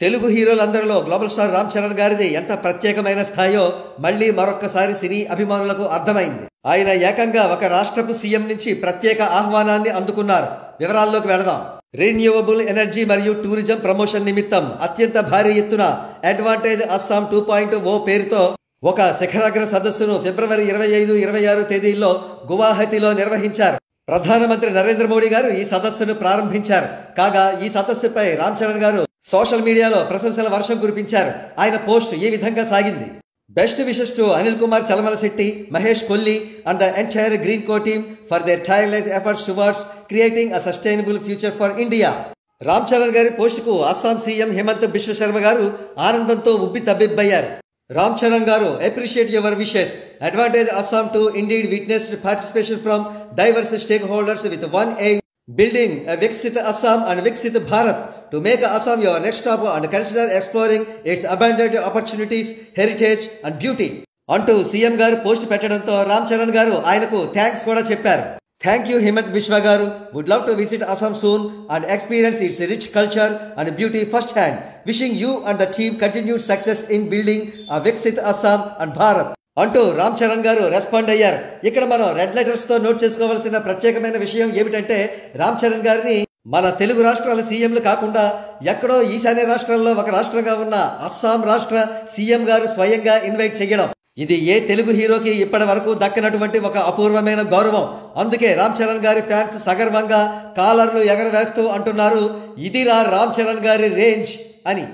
Telugu హీరోలందరిలో global star Ram Charan గారిది ఎంత ప్రత్యేకమైన స్థాయో మళ్లీ మరొక్కసారి సినీ అభిమానులకు అర్థమైంది. ఆయన ఏకంగా ఒక రాష్ట్రపు సీఎం నుంచి ప్రత్యేక ఆహ్వానాన్ని అందుకున్నారు. వివరాల్లోకి వెళదాం. రీన్యూవబుల్ ఎనర్జీ మరియు టూరిజం ప్రమోషన్ నిమిత్తం అత్యంత భారీ ఎత్తున అడ్వాంటేజ్ అస్సాం 2.0 పేరుతో ఒక శిఖరాగ్ర సదస్సును ఫిబ్రవరి 25, 26 తేదీల్లో గువాహతిలో నిర్వహించారు. ప్రధానమంత్రి నరేంద్ర మోడీ గారు ఈ సదస్సును ప్రారంభించారు. కాగా ఈ సదస్సుపై రామ్ చరణ్ గారు సోషల్ మీడియాలో ప్రశంసల వర్షం కురిపించారు. ఆయన పోస్ట్ ఈ విధంగా సాగింది. Best wishes to Anil Kumar Chalamala Shetty, Mahesh Kolli and the entire green co team for their tyreless efforts towards creating a sustainable future for India. Ram Charan గారి పోస్టుకు అస్సాం సీఎం హిమంత బిశ్వ శర్మ గారు ఆనందంతో ఉబ్బి తబ్బిబ్బయ్యారు. Ram Charan Garu, appreciate your wishes. Advantage Assam to indeed witnessed participation from diverse stakeholders with one aim, building a Viksit Assam and Viksit Bharat to make Assam your next stop and consider exploring its abundant opportunities, heritage and beauty. అంటూ CM గారు post పెట్టడంతో రామ్ చరణ్ గారు ఆయనకు thanks కూడా చెప్పారు. Thank you Himant Bishwa Garu. Would love to visit Assam soon and experience its rich culture and beauty firsthand. Wishing you and the team continued success in building a Viksit Assam and Bharat. అంటూ రామ్ చరణ్ గారు respond అయ్యారు. ఇక్కడ మనం red letters తో note చేసుకోవాల్సిన ప్రత్యేకమైన విషయం ఏమిటంటే రామ్ చరణ్ గారిని మన తెలుగు రాష్ట్రాల సీఎంలు కాకుండా ఎక్కడో ఈశాన్య రాష్ట్రాల్లో ఒక రాష్ట్రంగా ఉన్న అస్సాం రాష్ట్ర సీఎం గారు స్వయంగా ఇన్వైట్ చేయడం. ఇది ఏ తెలుగు హీరోకి ఇప్పటి వరకు దక్కనటువంటి ఒక అపూర్వమైన గౌరవం. అందుకే రామ్ చరణ్ గారి ఫ్యాన్స్ సగర్వంగా కాలర్లు ఎగరవేస్తూ అంటున్నారు, ఇదిరా రామ్ చరణ్ గారి రేంజ్ అని.